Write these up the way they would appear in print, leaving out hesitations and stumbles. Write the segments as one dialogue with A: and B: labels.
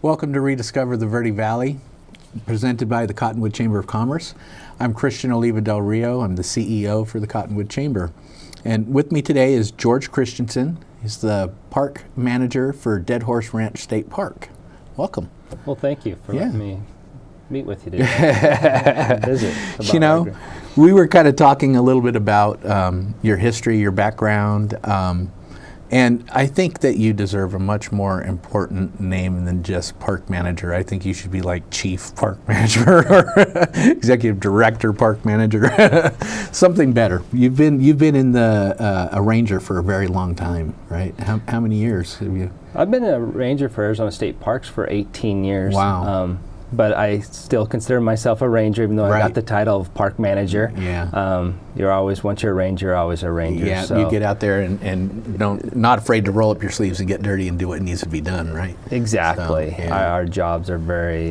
A: Welcome to Rediscover the Verde Valley, presented by the Cottonwood Chamber of Commerce. I'm Christian Oliva del Rio. I'm the CEO for the Cottonwood Chamber. And with me today is George Christianson. He's the park manager for Dead Horse Ranch State Park. Welcome.
B: Well, thank you for letting me meet with you today. Visit.
A: You know, we were kind of talking a little bit about your history, your background, and I think that you deserve a much more important name than just park manager. I think you should be like chief park manager or executive director park manager, something better. You've been in the a ranger for a very long time, right? How many years have you?
B: I've been a ranger for Arizona State Parks for 18 years.
A: Wow.
B: But I still consider myself a ranger, even though I got the title of park manager.
A: Yeah.
B: You're always, once you're a ranger, you're always a ranger.
A: Yeah,
B: so.
A: you get out there and not afraid to roll up your sleeves and get dirty and do what needs to be done, right?
B: Exactly.
A: So, yeah.
B: Our jobs are very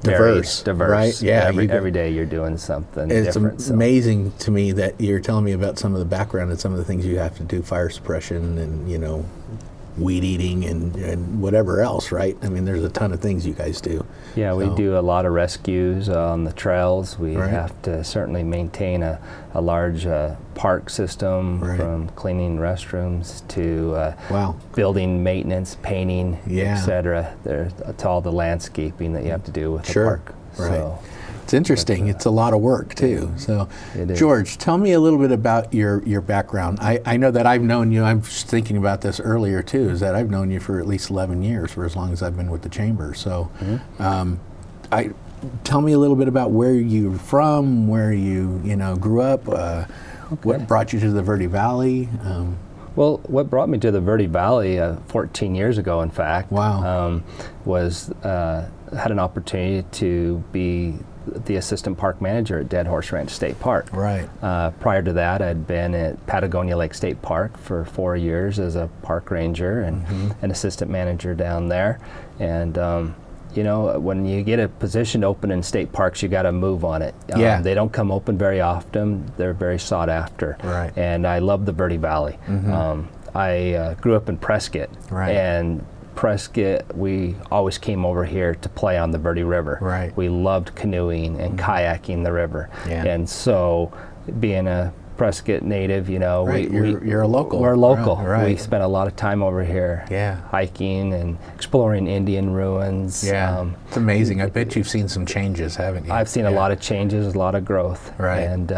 A: diverse,
B: right?
A: Yeah.
B: Every day you're doing something different.
A: It's amazing to me that you're telling me about some of the background and some of the things you have to do, fire suppression and, weed eating and whatever else, right? I mean, there's a ton of things you guys do.
B: Yeah, we do a lot of rescues on the trails. We have to certainly maintain a large park system, from cleaning restrooms to building maintenance, painting, etc. To all the landscaping that you have to do with the park.
A: Right.
B: So,
A: it's interesting. It's a lot of work too. So, George, tell me a little bit about your background. I know that I've known you. I'm just thinking about this earlier too. Is that I've known you for at least 11 years, for as long as I've been with the chamber. So, tell me a little bit about where you're from, where you grew up, what brought you to the Verde Valley.
B: Well, what brought me to the Verde Valley 14 years ago, in fact, was had an opportunity to be the assistant park manager at Dead Horse Ranch State Park.
A: Right.
B: Prior to that, I'd been at Patagonia Lake State Park for 4 years as a park ranger and an assistant manager down there. And when you get a position open in state parks, you got to move on it. They don't come open very often. They're very sought after.
A: Right.
B: And I love the Verde Valley. I grew up in Prescott.
A: Right.
B: And Prescott, we always came over here to play on the Verde River.
A: Right.
B: We loved canoeing and kayaking the river.
A: Yeah.
B: And so, being a Prescott native,
A: you're a local.
B: We're local.
A: Right.
B: We spent a lot of time over here hiking and exploring Indian ruins.
A: Yeah, it's amazing. I bet you've seen some changes, haven't you?
B: I've seen a lot of changes, a lot of growth.
A: Right.
B: And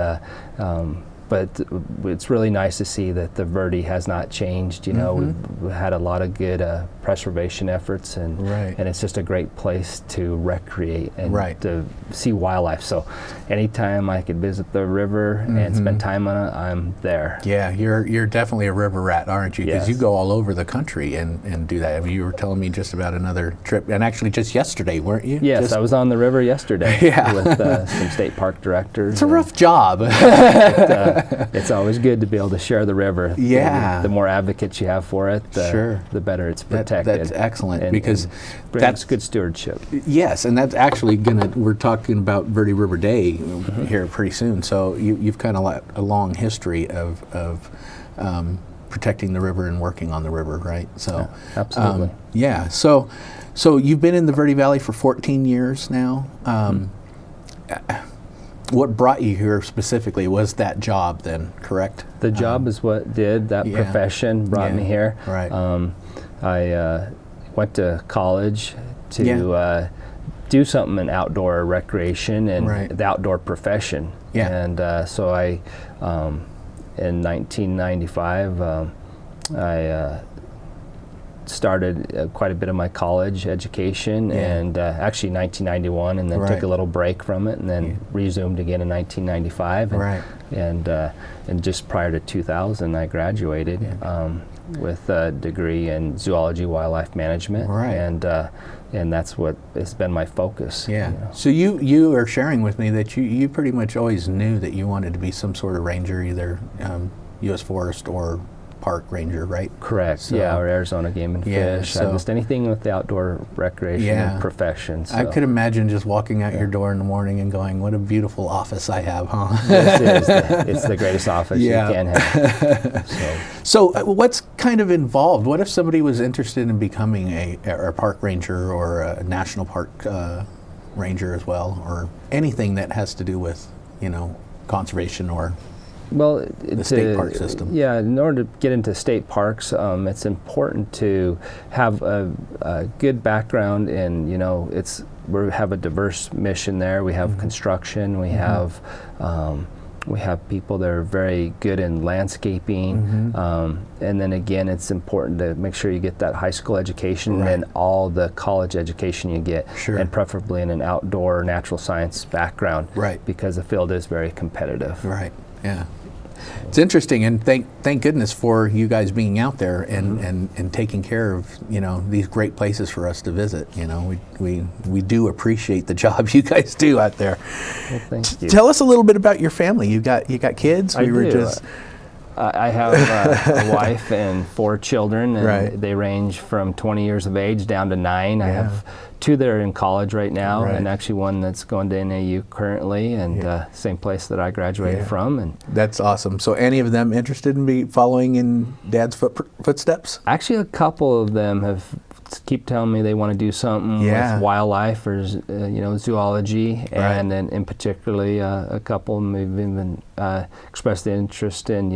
B: but it's really nice to see that the Verde has not changed. We've had a lot of good preservation efforts, and it's just a great place to recreate and to see wildlife. So anytime I could visit the river and spend time on it, I'm there.
A: Yeah, you're definitely a river rat, aren't you? Because you go all over the country and do that. I mean, you were telling me just about another trip, and actually just yesterday, weren't you?
B: Yes, I was on the river yesterday with some state park directors.
A: It's a rough job.
B: It's always good to be able to share the river.
A: Yeah.
B: The more advocates you have for it, the better it's protected.
A: That's excellent, because
B: that's good stewardship.
A: Yes, and that's actually we're talking about Verde River Day here pretty soon. So you've kind of a long history of protecting the river and working on the river, right? So
B: absolutely.
A: So you've been in the Verde Valley for 14 years now. What brought you here specifically was that job then, correct?
B: The job is what did, that profession brought me here.
A: Right.
B: I went to college to do something in outdoor recreation and the outdoor profession.
A: Yeah.
B: And so in 1995, I started quite a bit of my college education, and actually 1991, and then took a little break from it, and then resumed again in 1995. And just prior to 2000, I graduated with a degree in zoology, wildlife management, and that's what has been my focus.
A: Yeah. So you are sharing with me that you pretty much always knew that you wanted to be some sort of ranger, either U.S. Forest or park ranger, right?
B: Correct.
A: So,
B: or Arizona Game and Fish. Just anything with the outdoor recreation profession. So.
A: I could imagine just walking out your door in the morning and going, "What a beautiful office I have, huh?"
B: It's the greatest office you can have.
A: So what's kind of involved? What if somebody was interested in becoming a park ranger or a national park ranger as well, or anything that has to do with, conservation or the state park system?
B: Yeah, in order to get into state parks, it's important to have a good background in, we have a diverse mission there. We have construction. We have people that are very good in landscaping, and then again, it's important to make sure you get that high school education and then all the college education you get, and preferably in an outdoor natural science background, because the field is very competitive.
A: Right. Yeah. It's interesting, and thank goodness for you guys being out there and taking care of these great places for us to visit. We do appreciate the job you guys do out there.
B: Well, thank you.
A: Tell us a little bit about your family. You got kids?
B: I do. I have a wife and 4 children, and they range from 20 years of age down to 9. I have 2 that are in college right now, and actually one that's going to NAU currently, and same place that I graduated from. And
A: that's awesome. So any of them interested in following in Dad's footsteps?
B: Actually, a couple of them keep telling me they want to do something with wildlife or zoology, and then in particularly a couple of them have even expressed the interest in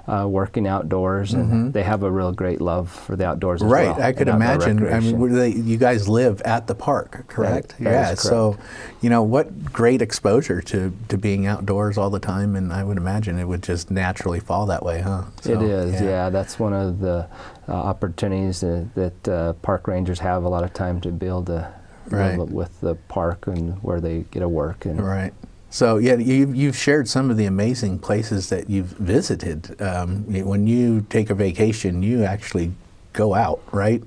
B: working outdoors, and they have a real great love for the outdoors as well.
A: Right, I could imagine. I mean, you guys live at the park, correct?
B: Right. Yeah, correct.
A: So, what great exposure to being outdoors all the time, and I would imagine it would just naturally fall that way, huh? So,
B: it is, that's one of the opportunities that park rangers have a lot of time to be able to live with the park and where they get to work.
A: Right. So you've shared some of the amazing places that you've visited. When you take a vacation, you actually go out, right?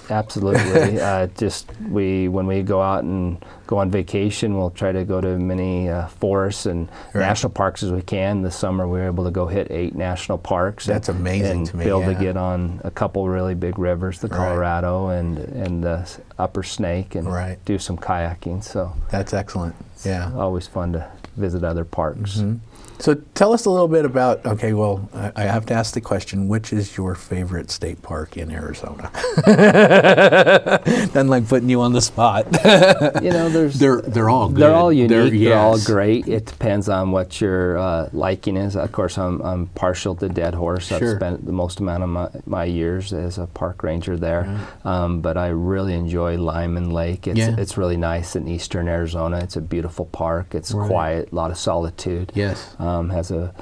B: Absolutely. When we go out and go on vacation, we'll try to go to many forests and national parks as we can. This summer we were able to go hit 8 national parks.
A: That's amazing to me.
B: And be able to get on a couple really big rivers, the Colorado and the Upper Snake, and do some kayaking. So
A: that's excellent. Yeah,
B: always fun to visit other parks.
A: So tell us a little bit about, I have to ask the question, which is your favorite state park in Arizona? Doesn't like putting you on the spot. They're all good.
B: They're all unique. They're all great. It depends on what your liking is. Of course, I'm partial to Dead Horse. I've spent the most amount of my years as a park ranger there. But I really enjoy Lyman Lake. It's really nice in eastern Arizona. It's a beautiful park. It's quiet, a lot of solitude.
A: Yes.
B: Has a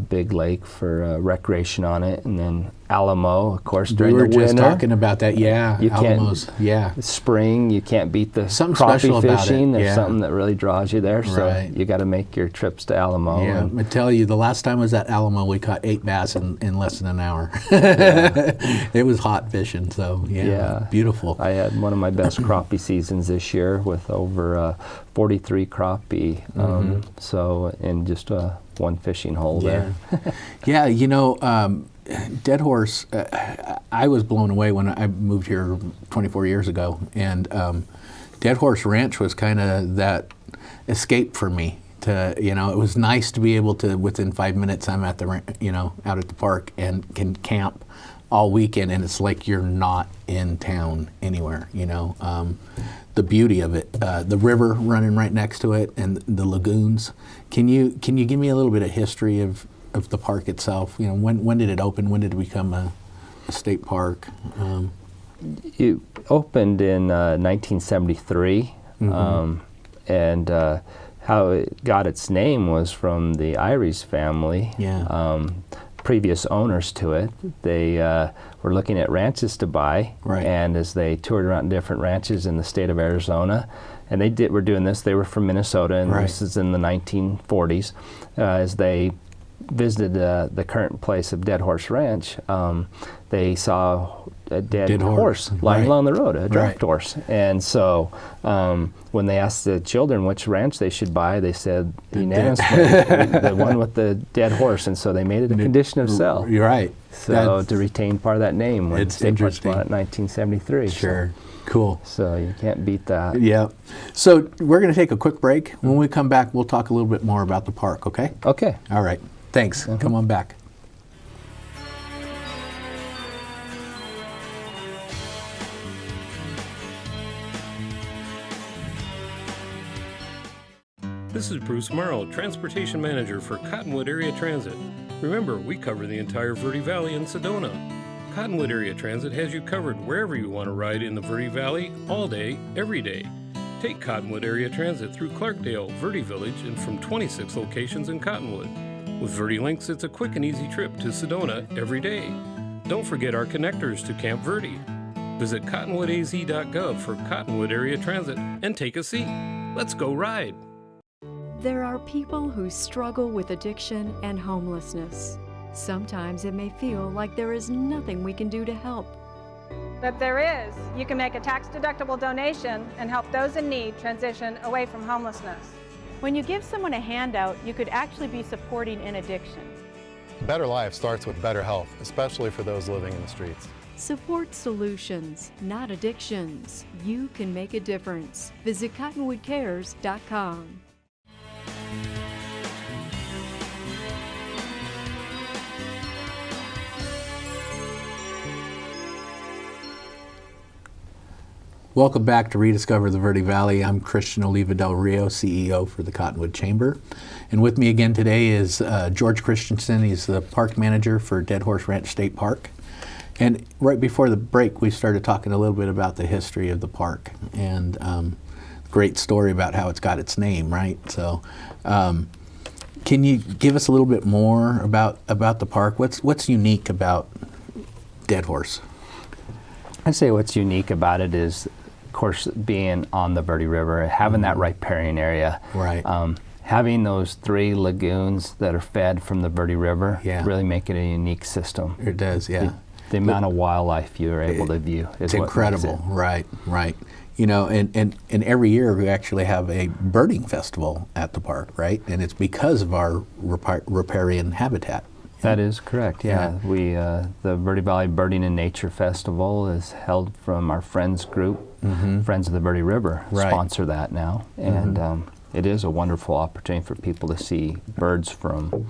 B: big lake for recreation on it, and then Alamo, of course, during the winter.
A: We were just talking about that, Alamo's,
B: Spring, you can't beat the
A: crappie
B: fishing. There's something that really draws you there, so you got to make your trips to Alamo.
A: Yeah, I tell you, the last time I was at Alamo, we caught 8 bass in less than an hour. It was hot fishing, so beautiful.
B: I had one of my best crappie seasons this year with over 43 crappie, so in just one fishing hole there.
A: Dead Horse, I was blown away when I moved here 24 years ago, and Dead Horse Ranch was kind of that escape for me. It was nice to be able to, within 5 minutes, I'm at the, out at the park and can camp all weekend, and it's like you're not in town anywhere. The beauty of it, the river running right next to it, and the lagoons. Can you give me a little bit of history of the park itself? When did it open? When did it become a state park?
B: It opened in 1973, and how it got its name was from the Iries family. Previous owners to it. They were looking at ranches to buy, and as they toured around different ranches in the state of Arizona, and were doing this. They were from Minnesota, and this is in the 1940s. As they visited the current place of Dead Horse Ranch, they saw dead horse lying along the road, a draft horse. And so when they asked the children which ranch they should buy, they said unanimously the one with the dead horse. And so they made it a condition of sale.
A: You're right.
B: So to retain part of that name when State Park bought it in 1973.
A: Sure. Cool.
B: So you can't beat that.
A: Yeah. So we're going to take a quick break. When we come back, we'll talk a little bit more about the park, okay?
B: Okay.
A: All right. Thanks. Come on back.
C: This is Bruce Morrow, Transportation Manager for Cottonwood Area Transit. Remember, we cover the entire Verde Valley and Sedona. Cottonwood Area Transit has you covered wherever you want to ride in the Verde Valley, all day, every day. Take Cottonwood Area Transit through Clarkdale, Verde Village, and from 26 locations in Cottonwood. With Verde Links, it's a quick and easy trip to Sedona every day. Don't forget our connectors to Camp Verde. Visit cottonwoodaz.gov for Cottonwood Area Transit and take a seat. Let's go ride.
D: There are people who struggle with addiction and homelessness. Sometimes it may feel like there is nothing we can do to help.
E: But there is. You can make a tax-deductible donation and help those in need transition away from homelessness.
F: When you give someone a handout, you could actually be supporting an addiction.
G: A better life starts with better health, especially for those living in the streets.
D: Support solutions, not addictions. You can make a difference. Visit cottonwoodcares.com.
A: Welcome back to Rediscover the Verde Valley. I'm Christian Oliva Del Rio, CEO for the Cottonwood Chamber. And with me again today is George Christianson. He's the park manager for Dead Horse Ranch State Park. And right before the break, we started talking a little bit about the history of the park and great story about how it's got its name, right? So can you give us a little bit more about the park? What's unique about Dead Horse?
B: I'd say what's unique about it is, of course, being on the Verde River, having that riparian area.
A: Right.
B: Having those 3 lagoons that are fed from the Verde River really make it a unique system.
A: It does, yeah.
B: The amount of wildlife you're able to view is what
A: incredible.
B: Makes it.
A: Right. You know, and every year we actually have a birding festival at the park, right? And it's because of our riparian habitat.
B: That is correct, yeah. We, the Verde Valley Birding and Nature Festival is held from our friends group, Friends of the Verde River, sponsor that now. And it is a wonderful opportunity for people to see birds from,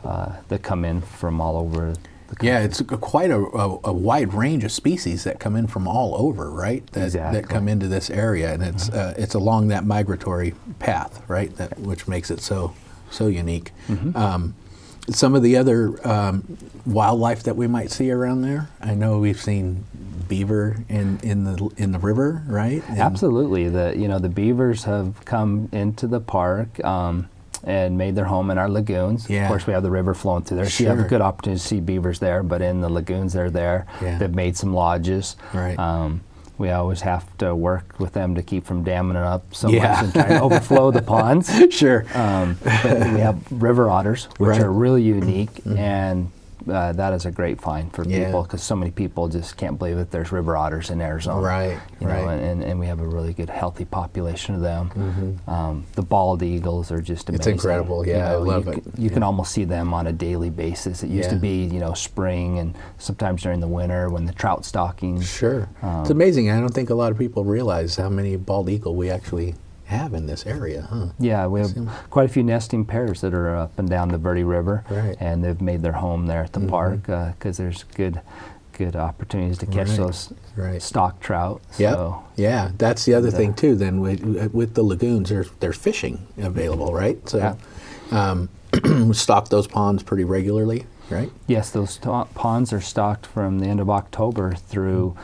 B: that come in from all over the country.
A: Yeah, it's quite a wide range of species that come in from all over, right? That come into this area, and it's along that migratory path, right? Which makes it so unique. Some of the other wildlife that we might see around there. I know we've seen beaver in the river, right?
B: Absolutely. The beavers have come into the park and made their home in our lagoons.
A: Yeah.
B: Of course, we have the river flowing through there, so you have a good opportunity to see beavers there. But in the lagoons, they're there. Yeah. They've made some lodges.
A: Right.
B: We always have to work with them to keep from damming it up so much and trying to overflow the ponds.
A: Sure.
B: But we have river otters, which are really unique, and that is a great find for people because so many people just can't believe that there's river otters in Arizona.
A: Right.
B: You know, and we have a really good, healthy population of them. The bald eagles are just amazing.
A: It's incredible. Yeah, I love it.
B: You can almost see them on a daily basis. It used to be, spring and sometimes during the winter when the trout stockings.
A: Sure. It's amazing. I don't think a lot of people realize how many bald eagle we actually have in this area, huh?
B: Yeah, we have quite a few nesting pairs that are up and down the Verde River, and they've made their home there at the park because there's good opportunities to catch those stock trout. So,
A: yeah, that's the other thing too. Then with the lagoons, there's fishing available, right? So we stock those ponds pretty regularly, right?
B: Yes, those ponds are stocked from the end of October through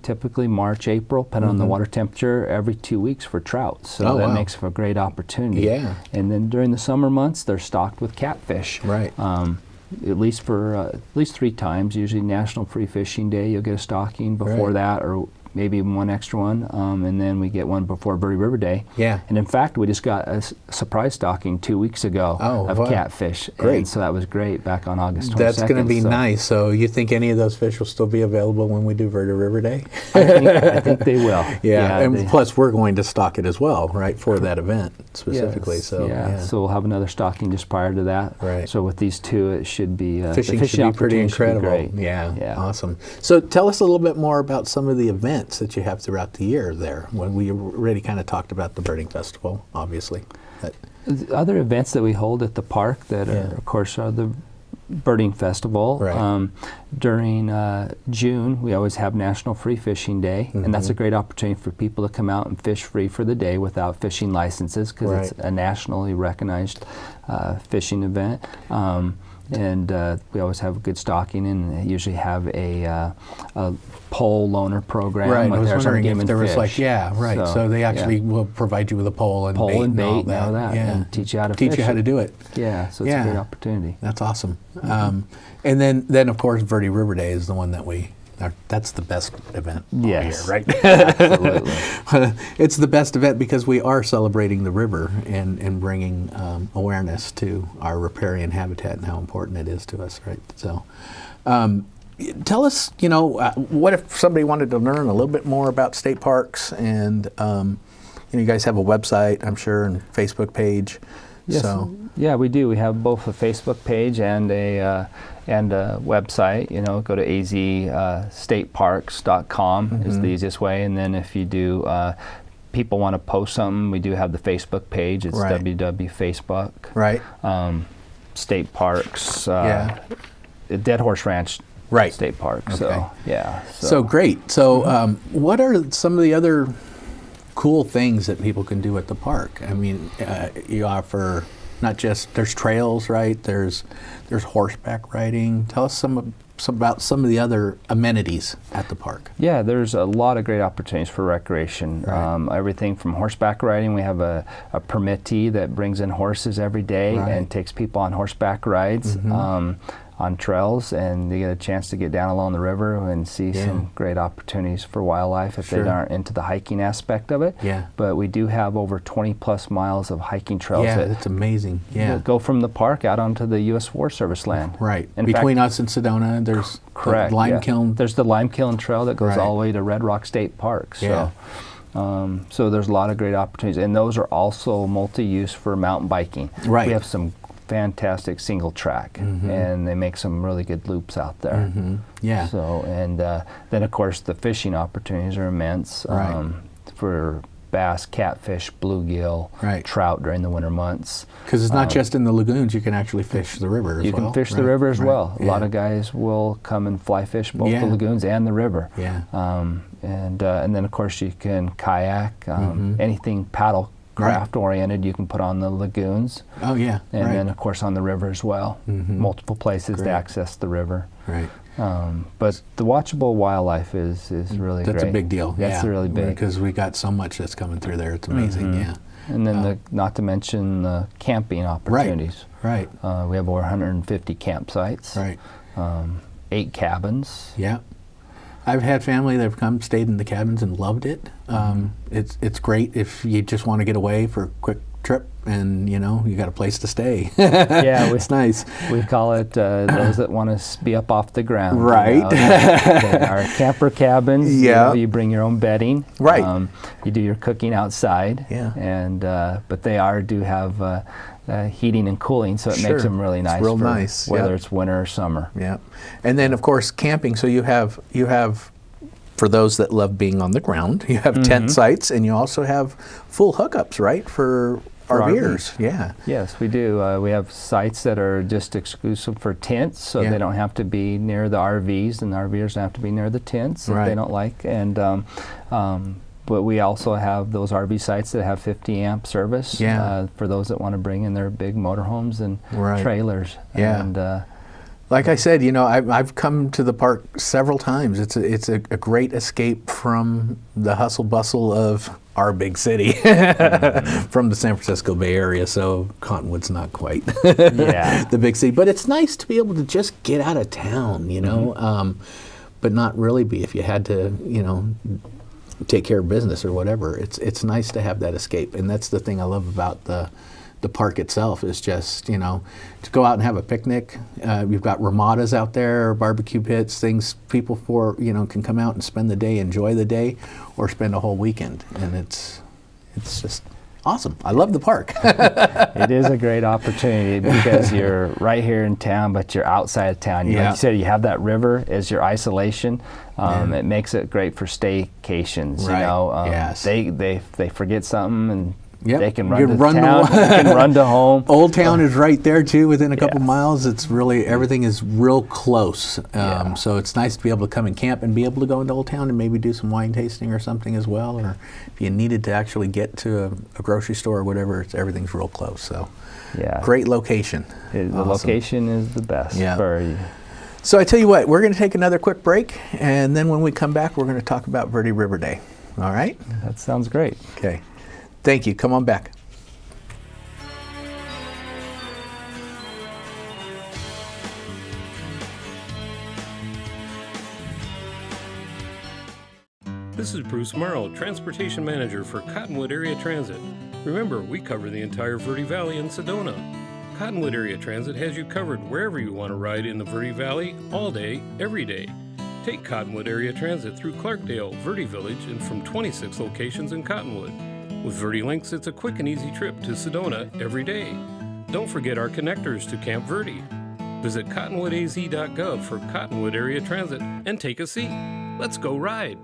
B: typically March, April, depending on the water temperature, every 2 weeks for trout. So that makes for a great opportunity.
A: Yeah.
B: And then during the summer months, they're stocked with catfish.
A: Right.
B: At least 3 times. Usually National Free Fishing Day, you'll get a stocking. Before that, or maybe even one extra one, and then we get one before Verde River Day.
A: Yeah.
B: And in fact, we just got a surprise stocking 2 weeks ago of
A: wow.
B: catfish.
A: Great.
B: And so that was great back on August 22nd.
A: That's going to be
B: so
A: nice. So you think any of those fish will still be available when we do Verde River Day?
B: I think they will.
A: Yeah, and plus we're going to stock it as well, right, for that event specifically.
B: Yes,
A: So
B: so we'll have another stocking just prior to that.
A: Right.
B: So with these two, it should be
A: fishing
B: the
A: should be pretty
B: opportunity should be
A: incredible.
B: great.
A: Yeah, awesome. So tell us a little bit more about some of the events that you have throughout the year there. When we already kind of talked about the birding festival, obviously. But
B: The other events that we hold at the park that are, of course, are the birding festival.
A: Right.
B: During June, we always have National Free Fishing Day, and that's a great opportunity for people to come out and fish free for the day without fishing licenses, because it's a nationally recognized fishing event. And we always have a good stocking, and usually have a pole loaner program.
A: right, I
B: with
A: was
B: Arizona
A: wondering
B: Game
A: if
B: and
A: there was
B: Fish.
A: So they actually will provide you with a pole and bait and all that. Yeah.
B: and teach you how to
A: teach
B: fish
A: you how to
B: it.
A: do it.
B: Yeah, so it's a great opportunity.
A: That's awesome. And then of course Verde River Day is the one that that's the best event all year, right?
B: Absolutely.
A: It's the best event because we are celebrating the river and bringing awareness to our riparian habitat and how important it is to us, right? So tell us, what if somebody wanted to learn a little bit more about state parks, and you guys have a website, I'm sure, and Facebook page.
B: Yes.
A: So.
B: Yeah, we do. We have both a Facebook page and a website. Go to azstateparks.com is the easiest way. And then if you do, people want to post something, we do have the Facebook page. It's www.facebook.
A: Right.
B: State Parks. Dead Horse Ranch.
A: Right.
B: State Park.
A: Okay.
B: So yeah.
A: So great. So what are some of the other cool things that people can do at the park? I mean, you offer not just, there's trails, right? There's horseback riding. Tell us about some of the other amenities at the park.
B: Yeah, there's a lot of great opportunities for recreation.
A: Right.
B: Everything from horseback riding. We have a permittee that brings in horses every day and takes people on horseback rides. On trails, and they get a chance to get down along the river and see some great opportunities for wildlife if they aren't into the hiking aspect of it.
A: Yeah.
B: But we do have over 20 plus miles of hiking trails
A: that's amazing.
B: that go from the park out onto the U.S. Forest Service land.
A: Right.
B: In
A: Between
B: fact,
A: us and Sedona, there's
B: correct,
A: the Lime Kiln.
B: There's the Lime Kiln Trail that goes all the way to Red Rock State Park. So. So there's a lot of great opportunities, and those are also multi-use for mountain biking.
A: Right.
B: We have some fantastic single track, and they make some really good loops out there.
A: Yeah.
B: So, and then of course the fishing opportunities are immense for bass, catfish, bluegill, trout during the winter months.
A: Because it's not just in the lagoons, you can actually fish the river as well.
B: You can fish the river as well. A lot of guys will come and fly fish both the lagoons and the river.
A: Yeah.
B: And then of course you can kayak, anything paddle craft oriented you can put on the lagoons.
A: Oh yeah.
B: And then of course on the river as well. Multiple places to access the river.
A: Right.
B: But the watchable wildlife is really great.
A: That's a big deal.
B: That's really big.
A: Because we got so much that's coming through there. It's amazing. Yeah.
B: And then not to mention the camping opportunities.
A: Right.
B: We have over 150 campsites.
A: Right.
B: 8 cabins.
A: Yeah. I've had family that have come, stayed in the cabins and loved it. It's great if you just want to get away for a quick trip and you got a place to stay.
B: Yeah,
A: it's nice.
B: We call it those that want to be up off the ground.
A: Right.
B: Our camper cabins.
A: Yeah.
B: You bring your own bedding.
A: Right.
B: You do your cooking outside.
A: Yeah.
B: And but they do have heating and cooling, so it makes them really nice.
A: It's real nice.
B: Whether it's winter or summer.
A: Yeah. And then of course camping. So you have for those that love being on the ground, you have tent sites, and you also have full hookups, right, for RVers. Yeah.
B: Yes, we do. We have sites that are just exclusive for tents, so they don't have to be near the RVs, and the RVers don't have to be near the tents if they don't like. And but we also have those RV sites that have 50 amp service for those that want to bring in their big motorhomes and trailers.
A: Yeah.
B: And,
A: like I said, I've come to the park several times. It's a great escape from the hustle bustle of our big city, from the San Francisco Bay Area. So Cottonwood's not quite the big city, but it's nice to be able to just get out of town, but not really be. If you had to, take care of business or whatever. It's nice to have that escape, and that's the thing I love about the park itself is just, you know, to go out and have a picnic. We've got ramadas out there, barbecue pits, things people can come out and spend the day, enjoy the day, or spend a whole weekend, and it's just awesome. I love the park.
B: It is a great opportunity because you're right here in town, but you're outside of town. Like you said, you have that river as your isolation. It makes it great for staycations.
A: Right.
B: You know,
A: Yes.
B: they forget something and
A: Yep.
B: they can
A: You
B: run to
A: run to
B: town. They can run to home.
A: Old Town is right there too, within a couple
B: Yes.
A: miles. It's really, everything is real close. So it's nice to be able to come and camp and be able to go into Old Town and maybe do some wine tasting or something as well. Or if you needed to actually get to a grocery store or whatever, everything's real close. So great location.
B: The location is the best for you.
A: So I tell you what, we're going to take another quick break, and then when we come back, we're going to talk about Verde River Day. All right?
B: That sounds great.
A: Okay. Thank you. Come on back.
C: This is Bruce Morrow, Transportation Manager for Cottonwood Area Transit. Remember, we cover the entire Verde Valley and Sedona. Cottonwood Area Transit has you covered wherever you want to ride in the Verde Valley, all day, every day. Take Cottonwood Area Transit through Clarkdale, Verde Village, and from 26 locations in Cottonwood. With Verde Links, it's a quick and easy trip to Sedona every day. Don't forget our connectors to Camp Verde. Visit cottonwoodaz.gov for Cottonwood Area Transit and take a seat. Let's go ride.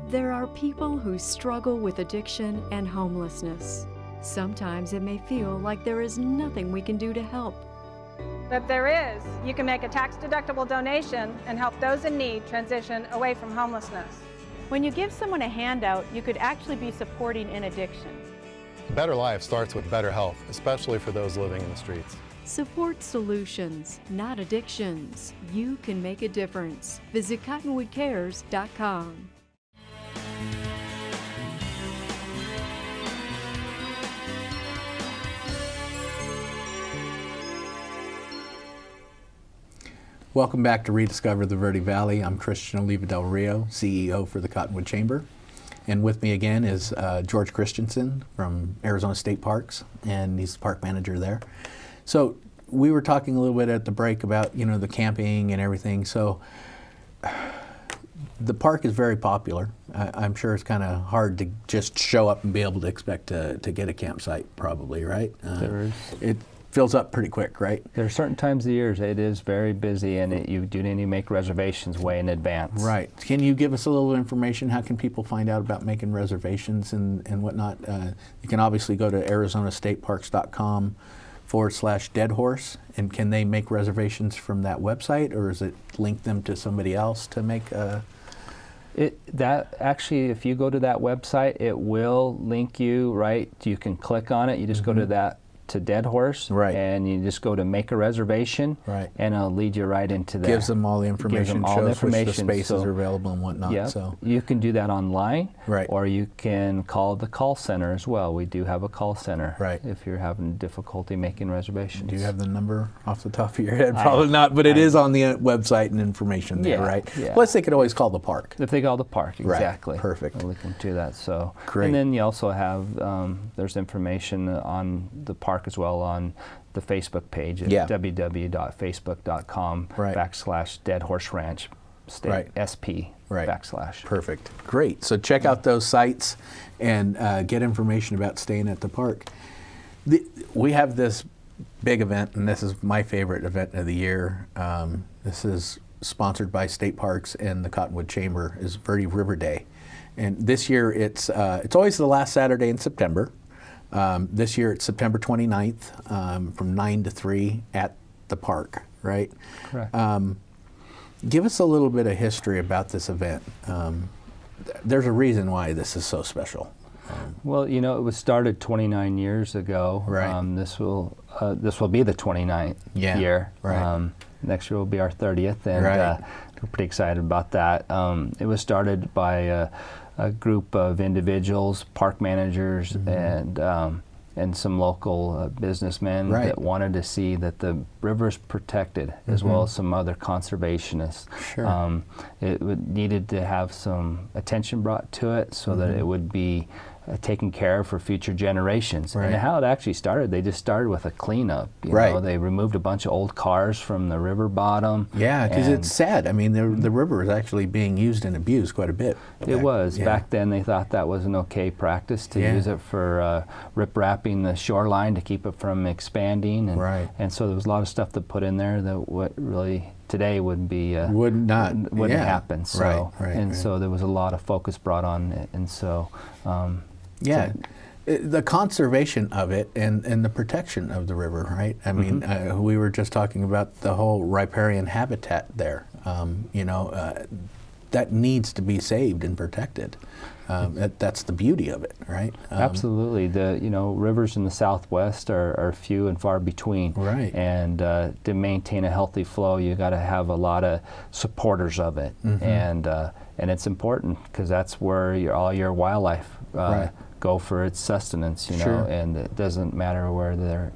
D: There are people who struggle with addiction and homelessness. Sometimes it may feel like there is nothing we can do to help.
E: But there is. You can make a tax-deductible donation and help those in need transition away from homelessness.
F: When you give someone a handout, you could actually be supporting an addiction.
G: A better life starts with better health, especially for those living in the streets.
D: Support solutions, not addictions. You can make a difference. Visit cottonwoodcares.com.
A: Welcome back to Rediscover the Verde Valley. I'm Christian Oliva Del Rio, CEO for the Cottonwood Chamber. And with me again is George Christianson from Arizona State Parks, and he's the park manager there. So we were talking a little bit at the break about, you know, the camping and everything. So the park is very popular. I'm sure it's kind of hard to just show up and be able to expect to get a campsite, probably, right?
B: There is.
A: It fills up pretty quick, right?
B: There are certain times of the years it is very busy, and you do need to make reservations way in advance.
A: Right. Can you give us a little information? How can people find out about making reservations and whatnot? You can obviously go to arizonastateparks.com/deadhorse, and can they make reservations from that website, or is it link them to somebody else to make a...
B: That actually, if you go to that website, it will link you, right? You can click on it. You just go to that, to Dead Horse,
A: right,
B: and you just go to make a reservation,
A: right,
B: and it'll lead you right into that.
A: Gives them all the information, shows which the spaces are available and whatnot.
B: Yeah,
A: so
B: you can do that online,
A: right,
B: or you can call the call center as well. We do have a call center,
A: right,
B: if you're having difficulty making reservations.
A: Do you have the number off the top of your head? Probably not, but it is on the website and information there, right?
B: Yeah.
A: Plus, they could always call the park.
B: If they call the park, exactly.
A: Right. Perfect.
B: We'll link them to that. So,
A: great.
B: And then you also have there's information on the park as well on the Facebook page at www.facebook.com/deadhorseranch SP /.
A: Perfect. Great. So check out those sites and get information about staying at the park. We have this big event, and this is my favorite event of the year. This is sponsored by State Parks and the Cottonwood Chamber, is Verde River Day. And this year it's always the last Saturday in September. This year it's September 29th from 9 to 3 at the park, right?
B: Correct.
A: Give us a little bit of history about this event. There's a reason why this is so special.
B: Well, you know, it was started 29 years ago.
A: Right.
B: This will be the 29th year.
A: Right.
B: Next year will be our 30th, and
A: right,
B: we're pretty excited about that. It was started by a group of individuals, park managers, and and some local businessmen
A: Right.
B: that wanted to see that the river's protected, as well as some other conservationists.
A: Sure.
B: It needed to have some attention brought to it so that it would be taken care of for future generations.
A: Right.
B: And how it actually started, they just started with a cleanup. You
A: Right.
B: know, they removed a bunch of old cars from the river bottom.
A: Yeah, because
B: and
A: it's sad. I mean, the river is actually being used and abused quite a bit.
B: It was.
A: Yeah.
B: Back then they thought that was an okay practice to
A: Yeah.
B: use it for rip-wrapping the shoreline to keep it from expanding. And,
A: Right.
B: and so there was a lot of stuff that put in there that what really today would be
A: Wouldn't yeah.
B: happen. So
A: Right.
B: so there was a lot of focus brought on it, and so
A: Yeah, the conservation of it and the protection of the river, right? I mean, we were just talking about the whole riparian habitat there. That needs to be saved and protected. That's the beauty of it, right?
B: Absolutely. The rivers in the Southwest are few and far between.
A: Right.
B: And to maintain a healthy flow, you got to have a lot of supporters of it, and it's important because that's where all your wildlife go for its sustenance.
A: Sure.
B: And it doesn't matter where they're.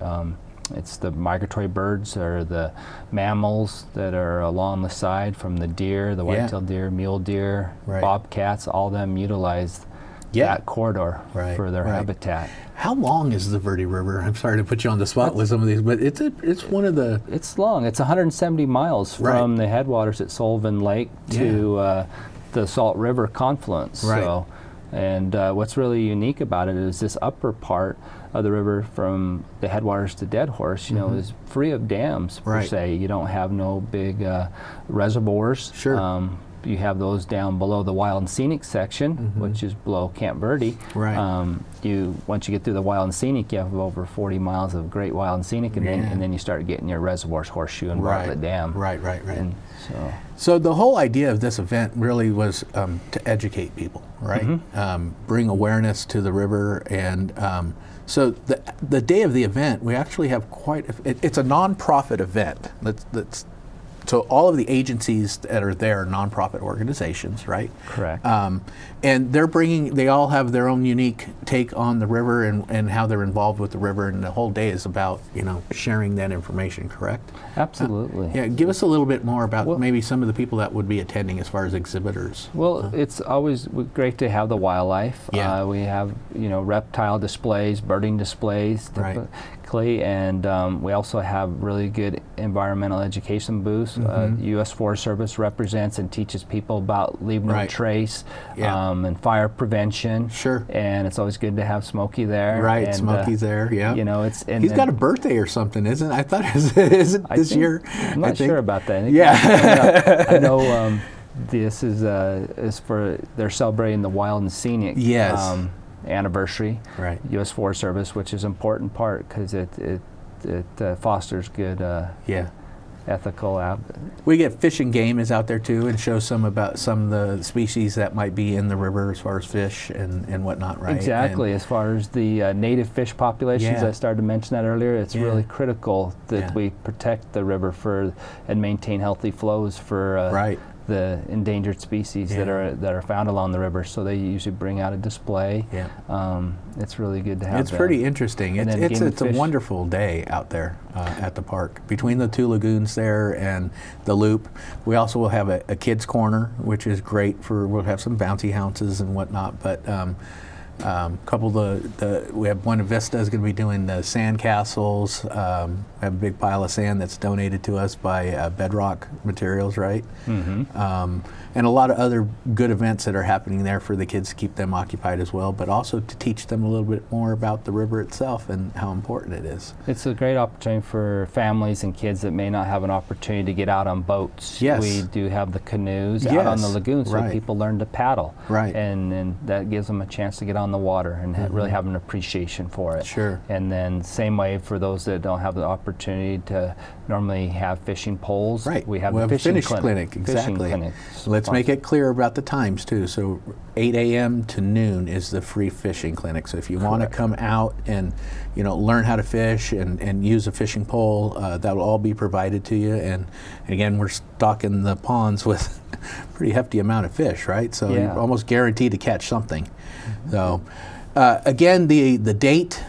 B: It's the migratory birds or the mammals that are along the side, from the deer, the white-tailed deer, mule deer, bobcats. All of them utilize that corridor for their habitat.
A: How long is the Verde River? I'm sorry to put you on the spot with some of these, but it's one of the...
B: It's long. It's 170 miles from the headwaters at Sullivan Lake to the Salt River confluence.
A: Right.
B: So, and what's really unique about it is this upper part of the river from the headwaters to Dead Horse, is free of dams per se. You don't have no big reservoirs.
A: Sure.
B: You have those down below the Wild and Scenic section, which is below Camp Verde.
A: Right.
B: Once you get through the Wild and Scenic, you have over 40 miles of great Wild and Scenic, and then you start getting your reservoirs, Horseshoe and Bartlett Dam.
A: Right.
B: And
A: so the whole idea of this event really was to educate people, right? Bring awareness to the river, and so the day of the event, we actually have it's a nonprofit event. So all of the agencies that are there are nonprofit organizations, right?
B: Correct.
A: And they all have their own unique take on the river and how they're involved with the river, and the whole day is about, sharing that information, correct?
B: Absolutely.
A: Yeah, give us a little bit more about maybe some of the people that would be attending as far as exhibitors.
B: Well, it's always great to have the wildlife.
A: Yeah.
B: We have, reptile displays, birding displays, typically, and we also have really good environmental education booths. U.S. Forest Service represents and teaches people about leave no trace and fire prevention.
A: Sure.
B: And it's always good to have Smokey there.
A: Right,
B: and,
A: Smokey's there, yeah.
B: He's
A: got a birthday or something, isn't it? I thought is it this year?
B: I'm not sure about that.
A: Yeah.
B: I know this is for, they're celebrating the Wild and Scenic anniversary.
A: Right.
B: U.S. Forest Service, which is an important part because it fosters good ethical.
A: We get Fish and Game is out there too, and shows about some of the species that might be in the river as far as fish and whatnot, right?
B: Exactly. As far as the native fish populations, I started to mention that earlier. It's really critical that we protect the river and maintain healthy flows for the endangered species that are found along the river. So they usually bring out a display. Yeah. It's really good to have.
A: It's pretty interesting. It's a wonderful day out there at the park. Between the two lagoons there and the loop, we also will have a kids corner, which is great we'll have some bouncy houses and whatnot. But we have Buena Vista is going to be doing the sand castles. We have a big pile of sand that's donated to us by Bedrock Materials, right? And a lot of other good events that are happening there for the kids to keep them occupied as well, but also to teach them a little bit more about the river itself and how important it is.
B: It's a great opportunity for families and kids that may not have an opportunity to get out on boats.
A: Yes.
B: We do have the canoes out on the lagoon, so people learn to paddle.
A: Right.
B: And that gives them a chance to get on the water and really have an appreciation for it.
A: Sure.
B: And then same way for those that don't have the opportunity to normally have fishing poles.
A: Right.
B: We have the fishing clinic.
A: Exactly.
B: Fishing clinic.
A: Let's make it clear about the times too. So 8 a.m. to noon is the free fishing clinic. So if you want to come out and learn how to fish and use a fishing pole, that will all be provided to you. And again, we're stocking the ponds with a pretty hefty amount of fish, right? So you're almost guaranteed to catch something. So Again, the date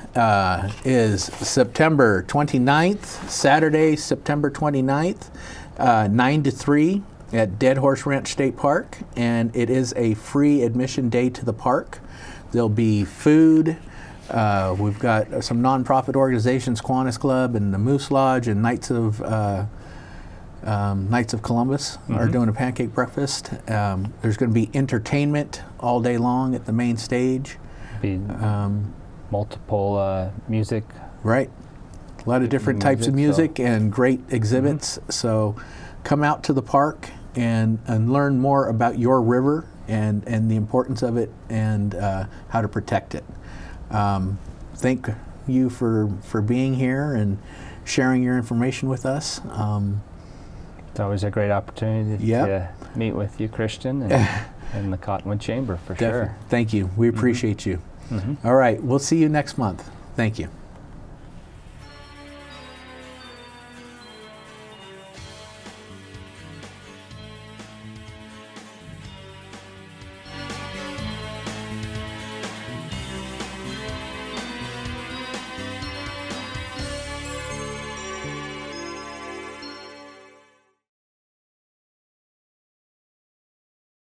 A: is September 29th, Saturday, September 29th, 9 to 3 at Dead Horse Ranch State Park, and it is a free admission day to the park. There'll be food. We've got some nonprofit organizations, Kiwanis Club and the Moose Lodge and Knights of Columbus are doing a pancake breakfast. There's going to be entertainment all day long at the main stage.
B: Be multiple music.
A: Right. A lot of different types of music and great exhibits. So come out to the park and learn more about your river and the importance of it and how to protect it. Thank you for being here and sharing your information with us.
B: It's always a great opportunity to meet with you, Christian, and the Cottonwood Chamber, for sure.
A: Thank you. We appreciate you. All right. We'll see you next month. Thank you.